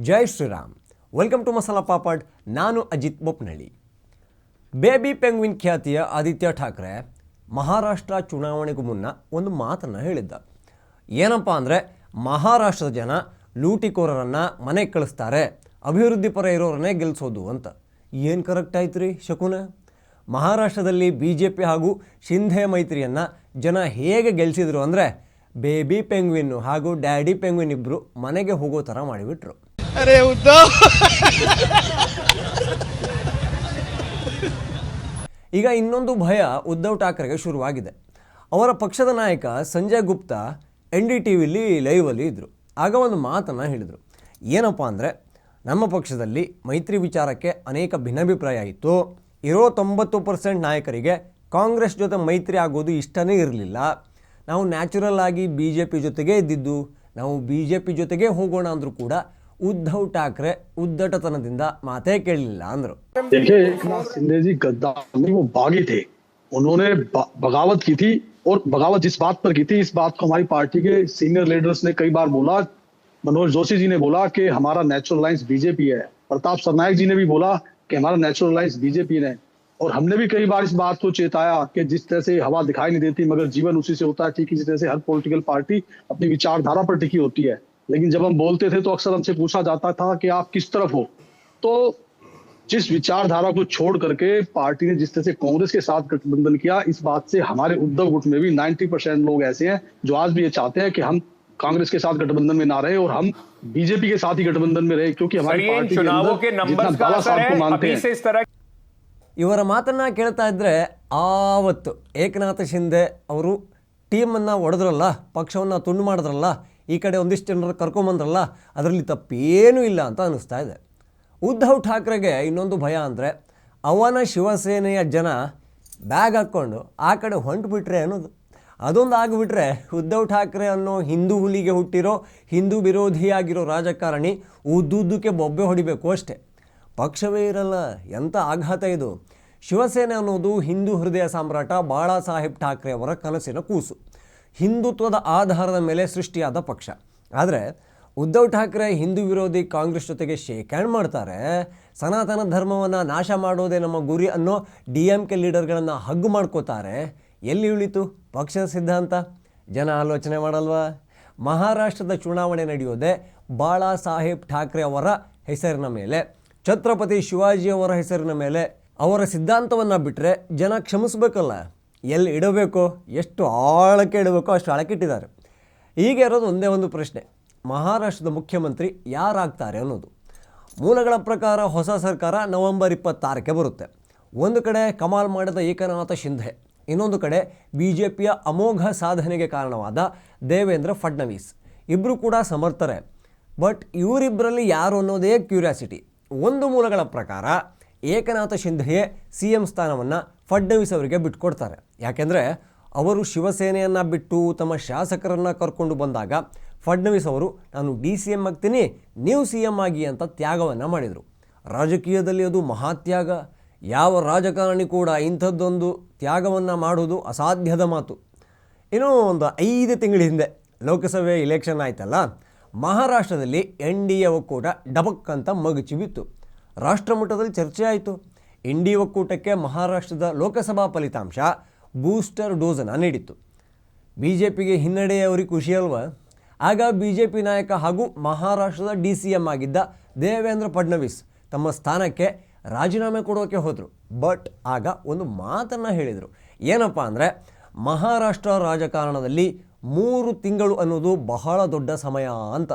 Jai Shriram. Welcome to Masala Papad. ನಾನು Ajit ಬೊಪ್ನಳ್ಳಿ. Baby penguin ಖ್ಯಾತಿಯ ಆದಿತ್ಯ ಠಾಕ್ರೆ ಮಹಾರಾಷ್ಟ್ರ ಚುನಾವಣೆಗೂ ಮುನ್ನ ಒಂದು ಮಾತನ್ನು ಹೇಳಿದ್ದ. ಏನಪ್ಪ ಅಂದರೆ, ಮಹಾರಾಷ್ಟ್ರದ ಜನ ಲೂಟಿಕೋರರನ್ನು ಮನೆಗೆ ಕಳಿಸ್ತಾರೆ, ಅಭಿವೃದ್ಧಿ ಪರ ಇರೋರನ್ನೇ ಗೆಲ್ಲಿಸೋದು ಅಂತ. ಏನು ಕರೆಕ್ಟ್ ಆಯ್ತು ರೀ ಶಕುನ. ಮಹಾರಾಷ್ಟ್ರದಲ್ಲಿ BJP ಹಾಗೂ ಶಿಂಧೆ ಮೈತ್ರಿಯನ್ನು ಜನ ಹೇಗೆ ಗೆಲ್ಲಿಸಿದ್ರು ಅಂದರೆ, ಬೇಬಿ ಪೆಂಗ್ವಿನ್ ಹಾಗೂ ಡ್ಯಾಡಿ ಪೆಂಗ್ವಿನ್ ಇಬ್ಬರು ಮನೆಗೆ ಹೋಗೋ ಥರ ಮಾಡಿಬಿಟ್ರು. ಅರೆ ಉದ್ದವ್. ಈಗ ಇನ್ನೊಂದು ಭಯ ಉದ್ಧವ್ ಠಾಕ್ರೆಗೆ ಶುರುವಾಗಿದೆ. ಅವರ ಪಕ್ಷದ ನಾಯಕ ಸಂಜಯ್ ಗುಪ್ತಾ NDTVಲಿ ಲೈವಲ್ಲಿ ಇದ್ದರು. ಆಗ ಒಂದು ಮಾತನ್ನು ಹೇಳಿದರು. ಏನಪ್ಪ ಅಂದರೆ, ನಮ್ಮ ಪಕ್ಷದಲ್ಲಿ ಮೈತ್ರಿ ವಿಚಾರಕ್ಕೆ ಅನೇಕ ಭಿನ್ನಾಭಿಪ್ರಾಯ ಇತ್ತು. ಇರೋ 90% ನಾಯಕರಿಗೆ ಕಾಂಗ್ರೆಸ್ ಜೊತೆ ಮೈತ್ರಿ ಆಗೋದು ಇಷ್ಟನೇ ಇರಲಿಲ್ಲ. ನಾವು ನ್ಯಾಚುರಲ್ ಆಗಿ BJP ಜೊತೆಗೇ ಇದ್ದಿದ್ದು. ನಾವು BJP ಜೊತೆಗೇ ಹೋಗೋಣ ಅಂದರೂ ಕೂಡ ಉದ್ಧವ್ ಠಾಕ್ರೆ ಉದ್ದಟತನದಿಂದ ಮಾತೇ ಕೇಳಲಿಲ್ಲ ಅಂದರು. देखिए, एकनाथ शिंदे जी गद्दार नहीं, वो बागी थे. उन्होंने बगावत की थी, और बगावत जिस बात पर की थी, इस बात को हमारी पार्टी के सीनियर लीडर्स ने कई बार बोला. मनोज जोशी जी ने बोला कि हमारा नेचुरल अलायंस BJP है. प्रताप सरनायक जी ने भी बोला कि हमारा नेचुरल अलायंस BJP है. और हमने भी कई बार इस बात को चेताया कि जिस तरह से हवा दिखाई नहीं देती मगर जीवन उसी से होता है, ठीक इसी तरह से हर पॉलिटिकल पार्टी अपनी विचारधारा पर टिकी होती है. लेकिन जब हम बोलते थे तो अक्सर हमसे पूछा जाता था कि आप किस तरफ हो. तो जिस विचारधारा को छोड़ करके पार्टी ने जिस तरह से कांग्रेस के साथ गठबंधन किया, इस बात से हमारे उद्धव गुट में भी 90% लोग ऐसे हैं जो आज भी ये चाहते हैं कि हम कांग्रेस के साथ गठबंधन में ना रहे और हम BJP के साथ ही गठबंधन में रहे, क्योंकि हमारी पार्टी चुनावों के नंबर्स का असर है. अभी से इस तरह ಇವರ ಮಾತನ್ನು ಕೇಳ್ತಾ ಇದ್ದರೆ, ಆವತ್ತು ಏಕನಾಥ ಶಿಂದೆ ಅವರು ಟೀಮನ್ನು ಒಡೆದ್ರಲ್ಲ, ಪಕ್ಷವನ್ನು ತುಂಡು ಮಾಡಿದ್ರಲ್ಲ, ಈ ಕಡೆ ಒಂದಿಷ್ಟು ಜನರು ಕರ್ಕೊಂಬಂದ್ರಲ್ಲ, ಅದರಲ್ಲಿ ತಪ್ಪೇನೂ ಇಲ್ಲ ಅಂತ ಅನ್ನಿಸ್ತಾ ಇದೆ. ಉದ್ಧವ್ ಠಾಕ್ರೆಗೆ ಇನ್ನೊಂದು ಭಯ ಅಂದರೆ, ಅವನ ಶಿವಸೇನೆಯ ಜನ ಬ್ಯಾಗ್ ಹಾಕ್ಕೊಂಡು ಆ ಕಡೆ ಹೊಂಟುಬಿಟ್ರೆ ಅನ್ನೋದು. ಅದೊಂದು ಆಗಿಬಿಟ್ರೆ ಉದ್ಧವ್ ಠಾಕ್ರೆ ಅನ್ನೋ ಹಿಂದೂ ಹುಲಿಗೆ ಹುಟ್ಟಿರೋ ಹಿಂದೂ ವಿರೋಧಿಯಾಗಿರೋ ರಾಜಕಾರಣಿ ಉದ್ದುದ್ದಕ್ಕೆ ಬೊಬ್ಬೆ ಹೊಡಿಬೇಕು ಅಷ್ಟೆ, ಪಕ್ಷವೇ ಇರಲ್ಲ. ಎಂಥ ಆಘಾತ ಇದು. ಶಿವಸೇನೆ ಅನ್ನೋದು ಹಿಂದೂ ಹೃದಯ ಸಾಮ್ರಾಟ ಬಾಳಾ ಸಾಹೇಬ್ ಠಾಕ್ರೆ ಅವರ ಕನಸಿನ ಕೂಸು, ಹಿಂದುತ್ವದ ಆಧಾರದ ಮೇಲೆ ಸೃಷ್ಟಿಯಾದ ಪಕ್ಷ. ಆದರೆ ಉದ್ಧವ್ ಠಾಕ್ರೆ ಹಿಂದೂ ವಿರೋಧಿ ಕಾಂಗ್ರೆಸ್ ಜೊತೆಗೆ ಶೇಕ್ ಹ್ಯಾಂಡ್ ಮಾಡ್ತಾರೆ. ಸನಾತನ ಧರ್ಮವನ್ನು ನಾಶ ಮಾಡೋದೇ ನಮ್ಮ ಗುರಿ ಅನ್ನೋ DMK ಲೀಡರ್ಗಳನ್ನು ಹಗ್ಗು ಮಾಡ್ಕೋತಾರೆ. ಎಲ್ಲಿ ಉಳಿತು ಪಕ್ಷದ ಸಿದ್ಧಾಂತ? ಜನ ಆಲೋಚನೆ ಮಾಡಲ್ವಾ? ಮಹಾರಾಷ್ಟ್ರದ ಚುನಾವಣೆ ನಡೆಯೋದೇ ಬಾಳಾ ಸಾಹೇಬ್ ಠಾಕ್ರೆ ಅವರ ಹೆಸರಿನ ಮೇಲೆ, ಛತ್ರಪತಿ ಶಿವಾಜಿಯವರ ಹೆಸರಿನ ಮೇಲೆ. ಅವರ ಸಿದ್ಧಾಂತವನ್ನು ಬಿಟ್ಟರೆ ಜನ ಕ್ಷಮಿಸಬೇಕಲ್ಲ. ಎಲ್ಲಿ ಇಡಬೇಕೋ, ಎಷ್ಟು ಆಳಕ್ಕೆ ಇಡಬೇಕೋ ಅಷ್ಟು ಆಳಕ್ಕೆ ಇಟ್ಟಿದ್ದಾರೆ. ಈಗ ಇರೋದು ಒಂದೇ ಒಂದು ಪ್ರಶ್ನೆ, ಮಹಾರಾಷ್ಟ್ರದ ಮುಖ್ಯಮಂತ್ರಿ ಯಾರಾಗ್ತಾರೆ ಅನ್ನೋದು. ಮೂಲಗಳ ಪ್ರಕಾರ ಹೊಸ ಸರ್ಕಾರ ನವೆಂಬರ್ 26ಕ್ಕೆ ಬರುತ್ತೆ. ಒಂದು ಕಡೆ ಕಮಾಲ್ ಮಾಡಿದ ಏಕನಾಥ ಶಿಂಧೆ, ಇನ್ನೊಂದು ಕಡೆ BJPಯ ಅಮೋಘ ಸಾಧನೆಗೆ ಕಾರಣವಾದ ದೇವೇಂದ್ರ ಫಡ್ನವೀಸ್. ಇಬ್ಬರು ಕೂಡ ಸಮರ್ಥರೇ. ಬಟ್ ಇವರಿಬ್ಬರಲ್ಲಿ ಯಾರು ಅನ್ನೋದೇ ಕ್ಯೂರಿಯಾಸಿಟಿ. ಒಂದು ಮೂಲಗಳ ಪ್ರಕಾರ ಏಕನಾಥ ಶಿಂಧೆಯೇ CM ಸ್ಥಾನವನ್ನು ಫಡ್ನವೀಸ್ ಅವರಿಗೆ ಬಿಟ್ಕೊಡ್ತಾರೆ. ಯಾಕೆಂದರೆ ಅವರು ಶಿವಸೇನೆಯನ್ನು ಬಿಟ್ಟು ತಮ್ಮ ಶಾಸಕರನ್ನು ಕರ್ಕೊಂಡು ಬಂದಾಗ ಫಡ್ನವೀಸ್ ಅವರು ನಾನು DCM ಆಗ್ತೀನಿ, ನೀವು CM ಆಗಿ ಅಂತ ತ್ಯಾಗವನ್ನು ಮಾಡಿದರು. ರಾಜಕೀಯದಲ್ಲಿ ಅದು ಮಹಾತ್ಯಾಗ. ಯಾವ ರಾಜಕಾರಣಿ ಕೂಡ ಇಂಥದ್ದೊಂದು ತ್ಯಾಗವನ್ನು ಮಾಡೋದು ಅಸಾಧ್ಯದ ಮಾತು. ಇನ್ನೂ ಒಂದು 5 ತಿಂಗಳ ಹಿಂದೆ ಲೋಕಸಭೆ ಇಲೆಕ್ಷನ್ ಆಯ್ತಲ್ಲ, ಮಹಾರಾಷ್ಟ್ರದಲ್ಲಿ NDA ಒಕ್ಕೂಟ ಡಬಕ್ ಅಂತ ಮಗುಚಿ ಬಿತ್ತು. ರಾಷ್ಟ್ರ ಮಟ್ಟದಲ್ಲಿ ಚರ್ಚೆ ಆಯಿತು. NDA ಒಕ್ಕೂಟಕ್ಕೆ ಮಹಾರಾಷ್ಟ್ರದ ಲೋಕಸಭಾ ಫಲಿತಾಂಶ ಬೂಸ್ಟರ್ ಡೋಸನ್ನು ನೀಡಿತ್ತು. BJPಗೆ ಹಿನ್ನಡೆ ಅವ್ರಿಗೆ ಖುಷಿ ಅಲ್ವಾ? ಆಗ BJP ನಾಯಕ ಹಾಗೂ ಮಹಾರಾಷ್ಟ್ರದ DCM ಆಗಿದ್ದ ದೇವೇಂದ್ರ ಫಡ್ನವೀಸ್ ತಮ್ಮ ಸ್ಥಾನಕ್ಕೆ ರಾಜೀನಾಮೆ ಕೊಡೋಕ್ಕೆ ಹೋದರು. ಬಟ್ ಆಗ ಒಂದು ಮಾತನ್ನು ಹೇಳಿದರು. ಏನಪ್ಪ ಅಂದರೆ, ಮಹಾರಾಷ್ಟ್ರ ರಾಜಕಾರಣದಲ್ಲಿ 3 ತಿಂಗಳು ಅನ್ನೋದು ಬಹಳ ದೊಡ್ಡ ಸಮಯ ಅಂತ.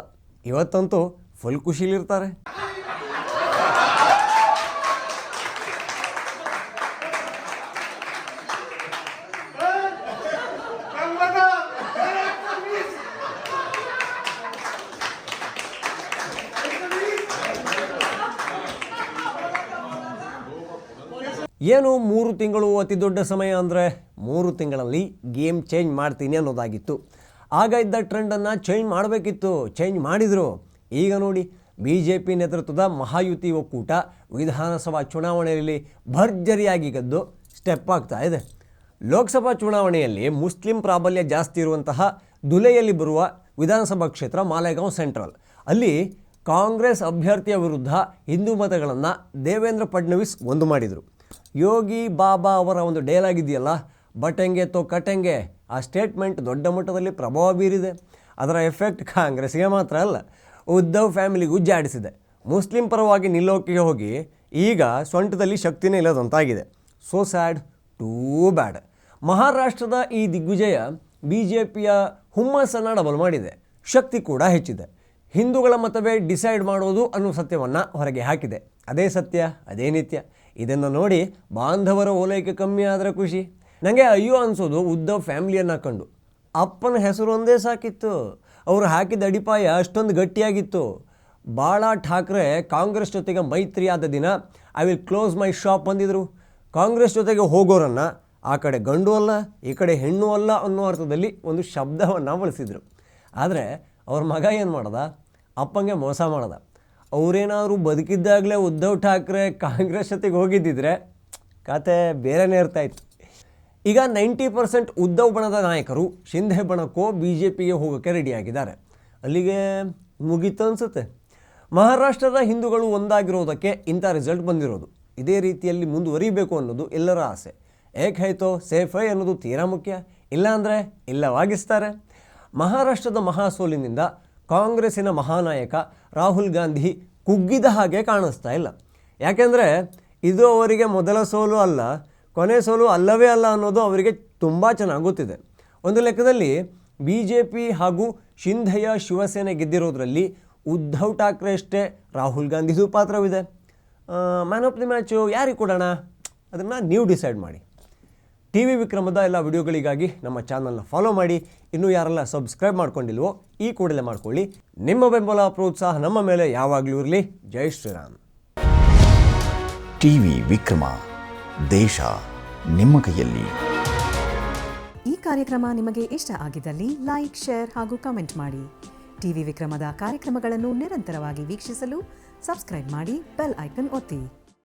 ಇವತ್ತಂತೂ ಫುಲ್ ಖುಷಿಲಿರ್ತಾರೆ. ಏನು 3 ತಿಂಗಳು ಅತಿ ದೊಡ್ಡ ಸಮಯ ಅಂದರೆ, 3 ತಿಂಗಳಲ್ಲಿ ಗೇಮ್ ಚೇಂಜ್ ಮಾಡ್ತೀನಿ ಅನ್ನೋದಾಗಿತ್ತು. ಆಗ ಇದ್ದ ಟ್ರೆಂಡನ್ನು ಚೇಂಜ್ ಮಾಡಬೇಕಿತ್ತು, ಚೇಂಜ್ ಮಾಡಿದರು. ಈಗ ನೋಡಿ, BJP ನೇತೃತ್ವದ ಮಹಾಯುತಿ ಒಕ್ಕೂಟ ವಿಧಾನಸಭಾ ಚುನಾವಣೆಯಲ್ಲಿ ಭರ್ಜರಿಯಾಗಿ ಗೆದ್ದು ಸ್ಟೆಪ್ ಆಗ್ತಾ ಇದೆ. ಲೋಕಸಭಾ ಚುನಾವಣೆಯಲ್ಲಿ ಮುಸ್ಲಿಂ ಪ್ರಾಬಲ್ಯ ಜಾಸ್ತಿ ಇರುವಂತಹ ಧುಲೆಯಲ್ಲಿ ಬರುವ ವಿಧಾನಸಭಾ ಕ್ಷೇತ್ರ ಮಾಲೇಗಾಂವ್ ಸೆಂಟ್ರಲ್, ಅಲ್ಲಿ ಕಾಂಗ್ರೆಸ್ ಅಭ್ಯರ್ಥಿಯ ವಿರುದ್ಧ ಹಿಂದೂ ಮತಗಳನ್ನು ದೇವೇಂದ್ರ ಫಡ್ನವೀಸ್ ಒಂದು ಮಾಡಿದರು. ಯೋಗಿ ಬಾಬಾ ಅವರ ಒಂದು ಡೈಲಾಗ್ ಇದೆಯಲ್ಲ, ಬಟೆಂಗೆ ತೋ ಕಟೆಂಗೆ, ಆ ಸ್ಟೇಟ್ಮೆಂಟ್ ದೊಡ್ಡ ಮಟ್ಟದಲ್ಲಿ ಪ್ರಭಾವ ಬೀರಿದೆ. ಅದರ ಎಫೆಕ್ಟ್ ಕಾಂಗ್ರೆಸ್ಗೆ ಮಾತ್ರ ಅಲ್ಲ, ಉದ್ಧವ್ ಫ್ಯಾಮಿಲಿಗೂ ಜಾಡಿಸಿದೆ. ಮುಸ್ಲಿಂ ಪರವಾಗಿ ನಿಲ್ಲೋಕೆ ಹೋಗಿ ಈಗ ಸೊಂಟದಲ್ಲಿ ಶಕ್ತಿನೇ ಇಲ್ಲದಂತಾಗಿದೆ. So sad, too bad. ಮಹಾರಾಷ್ಟ್ರದ ಈ ದಿಗ್ವಿಜಯ BJPಯ ಹುಮ್ಮಸ್ಸನ್ನು ಡಬಲ್ ಮಾಡಿದೆ, ಶಕ್ತಿ ಕೂಡ ಹೆಚ್ಚಿದೆ. ಹಿಂದೂಗಳ ಮತವೇ ಡಿಸೈಡ್ ಮಾಡೋದು ಅನ್ನೋ ಸತ್ಯವನ್ನು ಹೊರಗೆ ಹಾಕಿದೆ. ಅದೇ ಸತ್ಯ, ಅದೇ ನಿತ್ಯ. ಇದನ್ನು ನೋಡಿ ಬಾಂಧವರ ಓಲೈಕೆ ಕಮ್ಮಿ ಆದರೆ ಖುಷಿ. ನನಗೆ ಅಯ್ಯೋ ಅನಿಸೋದು ಉದ್ಧವ್ ಫ್ಯಾಮಿಲಿಯನ್ನು ಕಂಡು. ಅಪ್ಪನ ಹೆಸರು ಒಂದೇ ಸಾಕಿತ್ತು, ಅವರು ಹಾಕಿದ ಅಡಿಪಾಯ ಅಷ್ಟೊಂದು ಗಟ್ಟಿಯಾಗಿತ್ತು. ಬಾಳಾ ಠಾಕ್ರೆ ಕಾಂಗ್ರೆಸ್ ಜೊತೆಗೆ ಮೈತ್ರಿ ಆದ ದಿನ I will close my shop ಅಂದಿದ್ರು. ಕಾಂಗ್ರೆಸ್ ಜೊತೆಗೆ ಹೋಗೋರನ್ನು ಆ ಕಡೆ ಗಂಡು ಅಲ್ಲ, ಈ ಕಡೆ ಹೆಣ್ಣು ಅಲ್ಲ ಅನ್ನೋ ಅರ್ಥದಲ್ಲಿ ಒಂದು ಶಬ್ದವನ್ನು ಬಳಸಿದರು. ಆದರೆ ಅವ್ರ ಮಗ ಏನು ಮಾಡ್ದ, ಅಪ್ಪಂಗೆ ಮೋಸ ಮಾಡ್ದ. ಅವರೇನಾದರೂ ಬದುಕಿದ್ದಾಗಲೇ ಉದ್ಧವ್ ಠಾಕ್ರೆ ಕಾಂಗ್ರೆಸ್ ಜೊತೆಗೆ ಹೋಗಿದ್ದಿದ್ರೆ ಕತೆ ಬೇರೆನೇ ಇರ್ತಾಯಿತ್ತು. ಈಗ 90% ಉದ್ಧವ್ ಬಣದ ನಾಯಕರು ಶಿಂಧೆ ಬಣಕ್ಕೋ BJPಗೆ ಹೋಗೋಕ್ಕೆ ರೆಡಿಯಾಗಿದ್ದಾರೆ. ಅಲ್ಲಿಗೆ ಮುಗೀತು ಅನಿಸುತ್ತೆ. ಮಹಾರಾಷ್ಟ್ರದ ಹಿಂದೂಗಳು ಒಂದಾಗಿರೋದಕ್ಕೆ ಇಂಥ ರಿಸಲ್ಟ್ ಬಂದಿರೋದು. ಇದೇ ರೀತಿಯಲ್ಲಿ ಮುಂದುವರಿಬೇಕು ಅನ್ನೋದು ಎಲ್ಲರ ಆಸೆ. ಏಕ್ ಹೈತೋ ಸೇಫ್ ಹೈ ಅನ್ನೋದು ತೀರಾ ಮುಖ್ಯ, ಇಲ್ಲಾಂದರೆ ಇಲ್ಲವಾಗಿಸ್ತಾರೆ. ಮಹಾರಾಷ್ಟ್ರದ ಮಹಾಸೋಲಿನಿಂದ ಕಾಂಗ್ರೆಸ್ಸಿನ ಮಹಾನಾಯಕ ರಾಹುಲ್ ಗಾಂಧಿ ಕುಗ್ಗಿದ ಹಾಗೆ ಕಾಣಿಸ್ತಾ ಇಲ್ಲ. ಯಾಕೆಂದರೆ ಇದು ಅವರಿಗೆ ಮೊದಲ ಸೋಲು ಅಲ್ಲ, ಕೊನೆ ಸೋಲು ಅಲ್ಲವೇ ಅಲ್ಲ ಅನ್ನೋದು ಅವರಿಗೆ ತುಂಬ ಚೆನ್ನಾಗಿ ಗೊತ್ತಿದೆ. ಒಂದು ಲೆಕ್ಕದಲ್ಲಿ BJP ಹಾಗೂ ಶಿಂಧೆಯ ಶಿವಸೇನೆ ಗೆದ್ದಿರೋದ್ರಲ್ಲಿ ಉದ್ಧವ್ ಠಾಕ್ರೆ ಅಷ್ಟೇ ರಾಹುಲ್ ಗಾಂಧಿದು ಪಾತ್ರವಿದೆ. ಮ್ಯಾನ್ ಆಫ್ ದಿ ಮ್ಯಾಚು ಯಾರಿಗೆ ಕೊಡೋಣ ಅದನ್ನು ನೀವು ಡಿಸೈಡ್ ಮಾಡಿ. TV ವಿಕ್ರಮದ ಎಲ್ಲ ವಿಡಿಯೋಗಳಿಗಾಗಿ ನಮ್ಮ ಚಾನಲ್ನ ಫಾಲೋ ಮಾಡಿ. ಇನ್ನೂ ಯಾರೆಲ್ಲ ಸಬ್ಸ್ಕ್ರೈಬ್ ಮಾಡ್ಕೊಂಡಿಲ್ವೋ ಈ ಕೂಡಲೇ ಮಾಡ್ಕೊಳ್ಳಿ. ನಿಮ್ಮ ಬೆಂಬಲ ಪ್ರೋತ್ಸಾಹ ನಮ್ಮ ಮೇಲೆ ಯಾವಾಗಲೂ ಇರಲಿ. ಜೈ ಶ್ರೀರಾಮ್. TV ವಿಕ್ರಮ, ದೇಶ ನಿಮ್ಮ ಕೈಯಲ್ಲಿ. ಈ ಕಾರ್ಯಕ್ರಮ ನಿಮಗೆ ಇಷ್ಟ ಆಗಿದ್ದಲ್ಲಿ ಲೈಕ್, ಶೇರ್ ಹಾಗೂ ಕಮೆಂಟ್ ಮಾಡಿ. TV ವಿಕ್ರಮದ ಕಾರ್ಯಕ್ರಮಗಳನ್ನು ನಿರಂತರವಾಗಿ ವೀಕ್ಷಿಸಲು ಸಬ್ಸ್ಕ್ರೈಬ್ ಮಾಡಿ, ಬೆಲ್ ಐಕನ್ ಒತ್ತಿ.